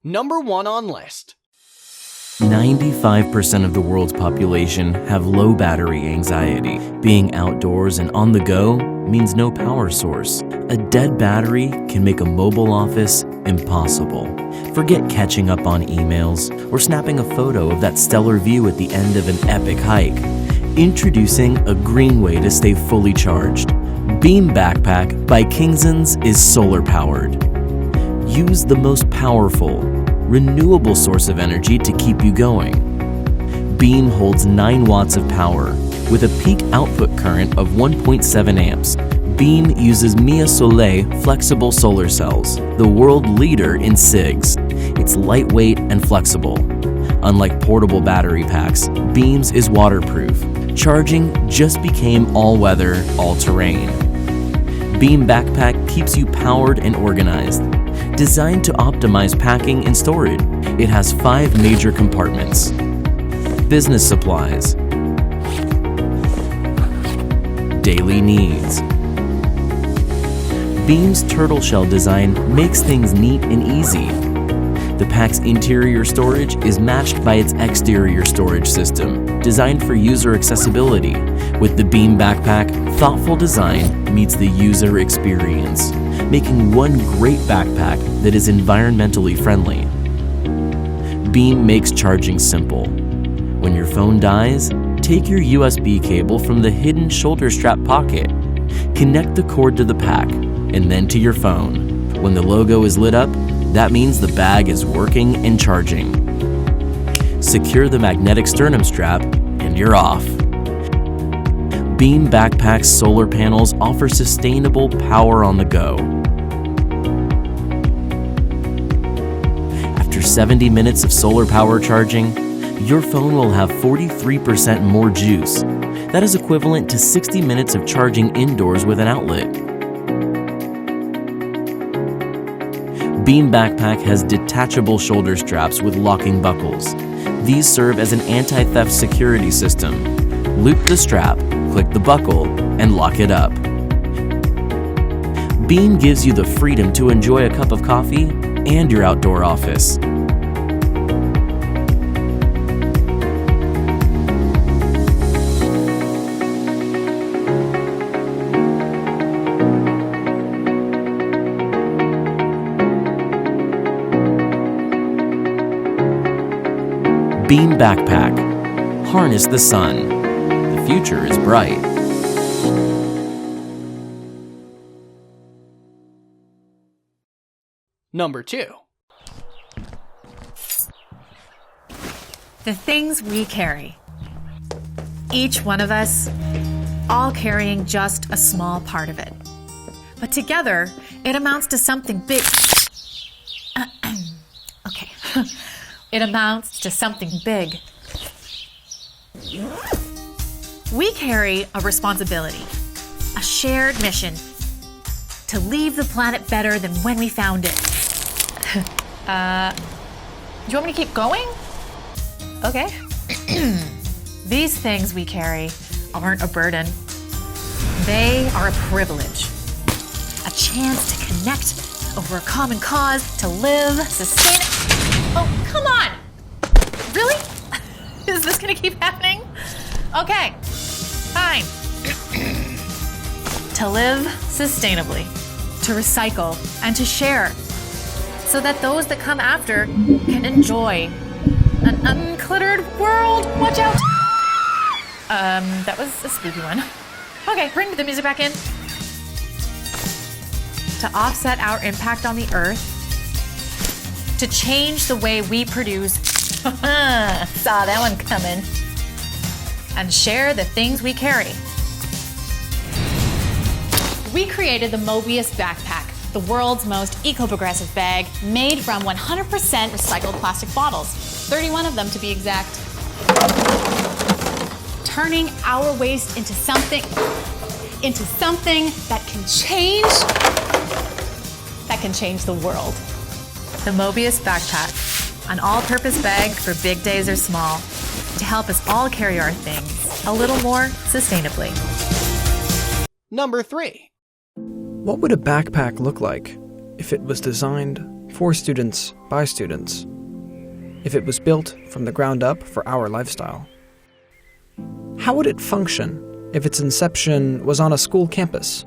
Number 1 on list. 95% of the world's population have low battery anxiety. Being outdoors and on the go means no power source. A dead battery can make a mobile office impossible. Forget catching up on emails or snapping a photo of that stellar view at the end of an epic hike. Introducing a green way to stay fully charged. Beam Backpack by Kingsons is solar powered. Use the most powerful, renewable source of energy to keep you going. Beam holds 9 watts of power with a peak output current of 1.7 amps. Beam uses Mia Soleil flexible solar cells, the world leader in SIGs. It's lightweight and flexible. Unlike portable battery packs, Beam's is waterproof. Charging just became all-weather, all-terrain. Beam Backpack keeps you powered and organized. Designed to optimize packing and storage, it has 5 major compartments. Business supplies, daily needs. Beam's turtle shell design makes things neat and easy. The pack's interior storage is matched by its exterior storage system, designed for user accessibility. With the Beam Backpack, thoughtful design meets the user experience, making one great backpack that is environmentally friendly. Beam makes charging simple. When your phone dies, take your USB cable from the hidden shoulder strap pocket. Connect the cord to the pack, and then to your phone. When the logo is lit up, that means the bag is working and charging. Secure the magnetic sternum strap, and you're off. Beam Backpack's solar panels offer sustainable power on the go. After 70 minutes of solar power charging, your phone will have 43% more juice. That is equivalent to 60 minutes of charging indoors with an outlet. Beam Backpack has detachable shoulder straps with locking buckles. These serve as an anti-theft security system. Loop the strap, click the buckle, and lock it up. Beam gives you the freedom to enjoy a cup of coffee and your outdoor office. Beam Backpack. Harness the sun. The future is bright. Number 2. The things we carry. Each one of us, all carrying just a small part of it. But together, it amounts to something big. Okay. It amounts to something big. We carry a responsibility, a shared mission to leave the planet better than when we found it. Do you want me to keep going? Okay. These things we carry aren't a burden. They are a privilege, a chance to connect over a common cause, to live, sustain. Oh, come on! Really? Is this gonna keep happening? Okay, fine. To live sustainably, to recycle, and to share, so that those that come after can enjoy an uncluttered world. Watch out! That was a spooky one. Okay, bring the music back in. To offset our impact on the earth, to change the way we produce, saw that one coming, and share the things we carry. We created the Mobius Backpack, the world's most eco-progressive bag made from 100% recycled plastic bottles, 31 of them to be exact. Turning our waste into something that can change the world. The Mobius Backpack, an all-purpose bag for big days or small, to help us all carry our things a little more sustainably. Number 3. What would a backpack look like if it was designed for students, by students, if it was built from the ground up for our lifestyle? How would it function if its inception was on a school campus?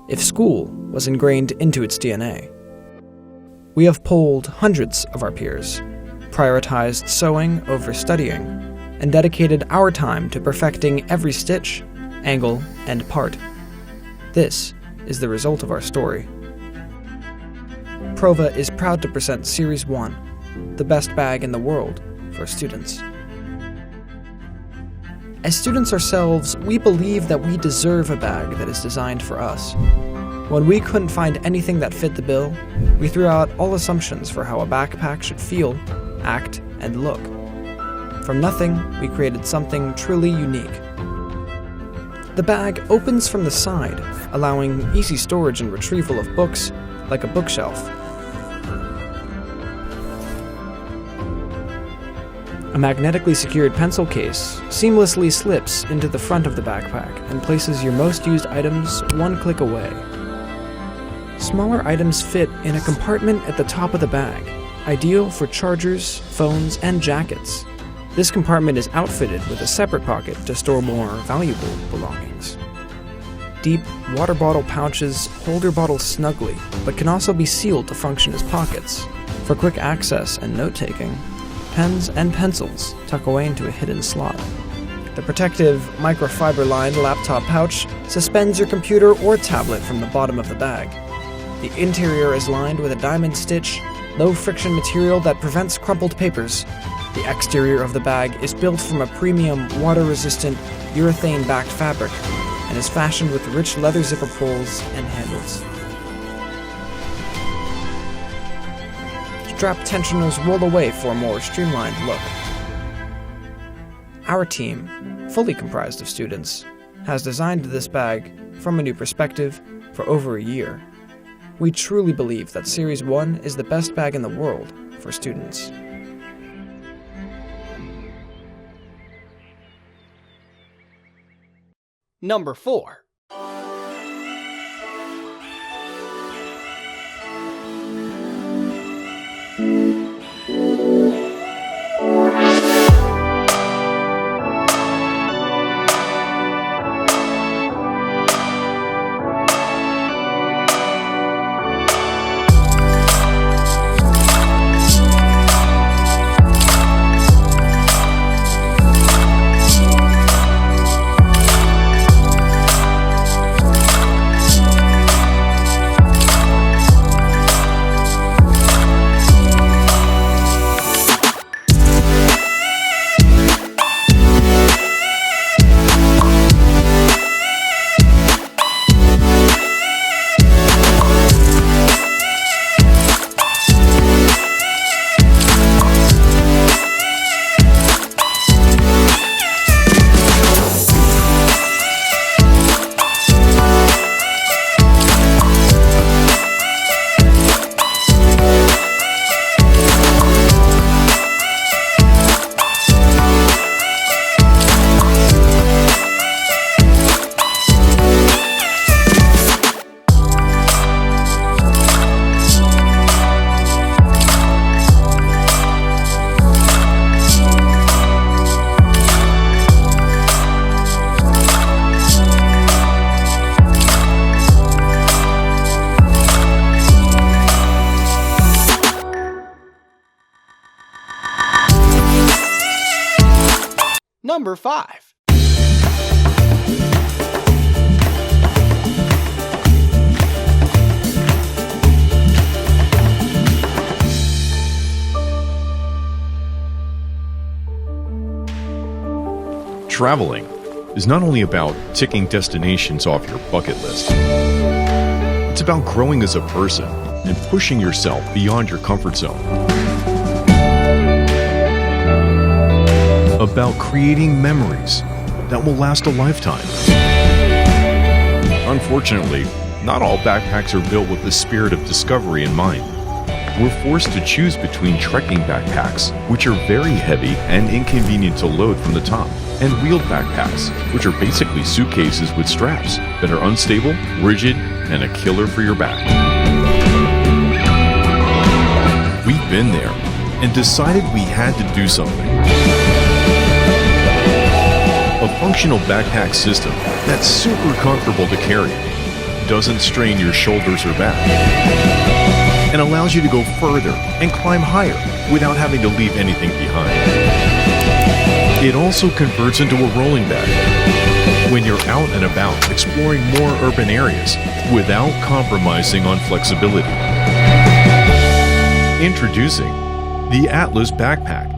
If school was ingrained into its DNA? We have polled hundreds of our peers, prioritized sewing over studying, and dedicated our time to perfecting every stitch, angle, and part. This is the result of our story. Prova is proud to present Series 1, the best bag in the world for students. As students ourselves, we believe that we deserve a bag that is designed for us. When we couldn't find anything that fit the bill, we threw out all assumptions for how a backpack should feel, act, and look. From nothing, we created something truly unique. The bag opens from the side, allowing easy storage and retrieval of books, like a bookshelf. A magnetically secured pencil case seamlessly slips into the front of the backpack and places your most used items one click away. Smaller items fit in a compartment at the top of the bag, ideal for chargers, phones, and jackets. This compartment is outfitted with a separate pocket to store more valuable belongings. Deep water bottle pouches hold your bottle snugly, but can also be sealed to function as pockets. For quick access and note-taking, pens and pencils tuck away into a hidden slot. The protective, microfiber-lined laptop pouch suspends your computer or tablet from the bottom of the bag. The interior is lined with a diamond-stitch, low-friction material that prevents crumpled papers. The exterior of the bag is built from a premium, water-resistant, urethane-backed fabric and is fashioned with rich leather zipper pulls and handles. Strap tensionals roll away for a more streamlined look. Our team, fully comprised of students, has designed this bag from a new perspective for over a year. We truly believe that Series 1 is the best bag in the world for students. Number 4. Number 5. Traveling is not only about ticking destinations off your bucket list. It's about growing as a person and pushing yourself beyond your comfort zone. About creating memories that will last a lifetime. Unfortunately, not all backpacks are built with the spirit of discovery in mind. We're forced to choose between trekking backpacks, which are very heavy and inconvenient to load from the top, and wheeled backpacks, which are basically suitcases with straps that are unstable, rigid, and a killer for your back. We've been there and decided we had to do something. A functional backpack system that's super comfortable to carry, doesn't strain your shoulders or back, and allows you to go further and climb higher without having to leave anything behind. It also converts into a rolling bag when you're out and about exploring more urban areas without compromising on flexibility. Introducing the Atlas Backpack.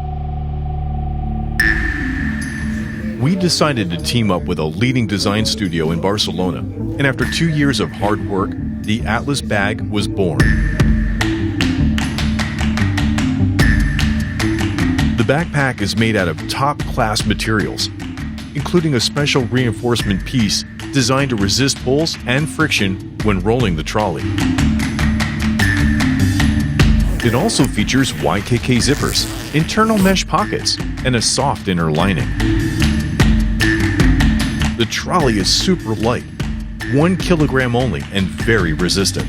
We decided to team up with a leading design studio in Barcelona, and after 2 years of hard work, the Atlas bag was born. The backpack is made out of top-class materials, including a special reinforcement piece designed to resist pulls and friction when rolling the trolley. It also features YKK zippers, internal mesh pockets, and a soft inner lining. The trolley is super light, 1 kilogram only, and very resistant.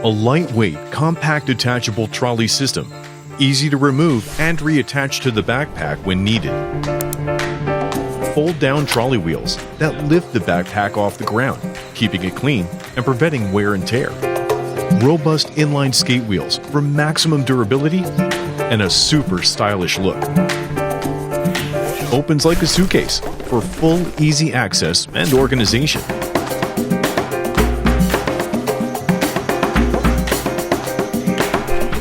A lightweight, compact detachable trolley system, easy to remove and reattach to the backpack when needed. Fold-down trolley wheels that lift the backpack off the ground, keeping it clean and preventing wear and tear. Robust inline skate wheels for maximum durability and a super stylish look. Opens like a suitcase for full, easy access and organization.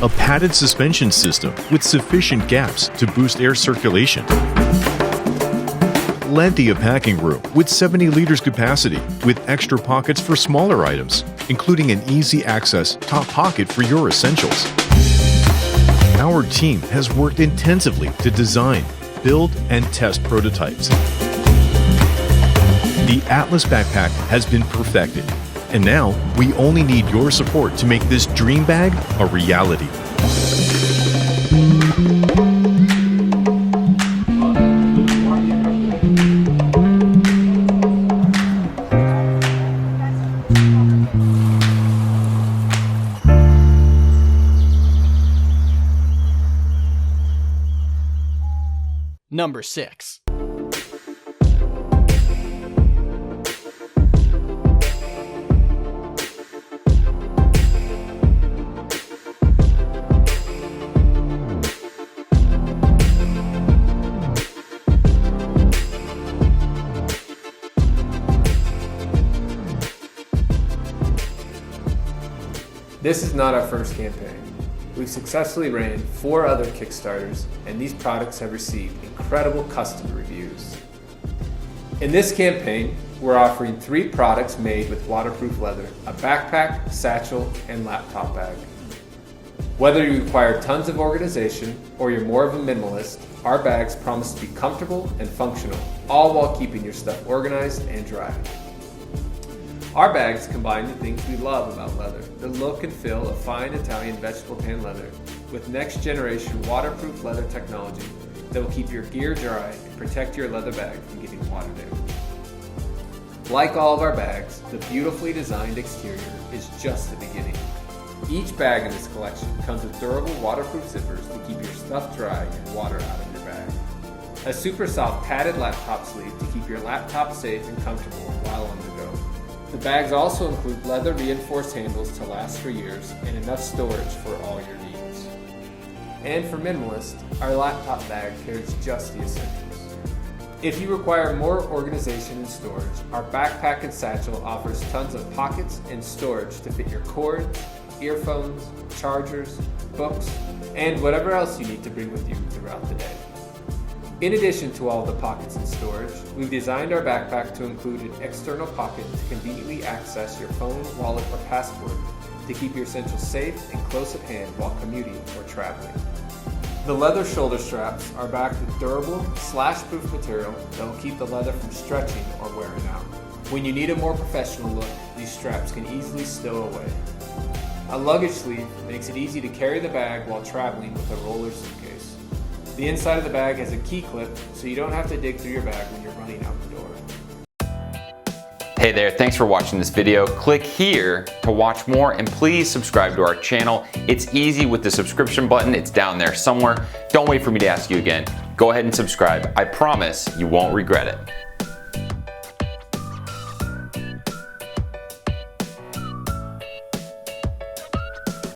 A padded suspension system with sufficient gaps to boost air circulation. Plenty of packing room with 70 liters capacity with extra pockets for smaller items, including an easy access top pocket for your essentials. Our team has worked intensively to design, build, and test prototypes. The Atlas Backpack has been perfected, and now we only need your support to make this dream bag a reality. Number 6. This is not our first campaign. We've successfully ran 4 other Kickstarters, and these products have received incredible customer reviews. In this campaign, we're offering 3 products made with waterproof leather: a backpack, satchel, and laptop bag. Whether you require tons of organization or you're more of a minimalist, our bags promise to be comfortable and functional, all while keeping your stuff organized and dry. Our bags combine the things we love about leather: the look and feel of fine Italian vegetable tan leather with next generation waterproof leather technology that will keep your gear dry and protect your leather bag from getting water damage. Like all of our bags, the beautifully designed exterior is just the beginning. Each bag in this collection comes with durable waterproof zippers to keep your stuff dry and water out of your bag. A super soft padded laptop sleeve to keep your laptop safe and comfortable while on the go. The bags also include leather reinforced handles to last for years and enough storage for all your needs. And for minimalists, our laptop bag carries just the essentials. If you require more organization and storage, our backpack and satchel offers tons of pockets and storage to fit your cords, earphones, chargers, books, and whatever else you need to bring with you throughout the day. In addition to all the pockets and storage, we've designed our backpack to include an external pocket to conveniently access your phone, wallet, or passport to keep your essentials safe and close at hand while commuting or traveling. The leather shoulder straps are backed with durable, slash-proof material that will keep the leather from stretching or wearing out. When you need a more professional look, these straps can easily stow away. A luggage sleeve makes it easy to carry the bag while traveling with a roller suitcase. The inside of the bag has a key clip, so you don't have to dig through your bag when you're running out the door. Hey there, thanks for watching this video. Click here to watch more and please subscribe to our channel. It's easy with the subscription button, it's down there somewhere. Don't wait for me to ask you again. Go ahead and subscribe. I promise you won't regret it.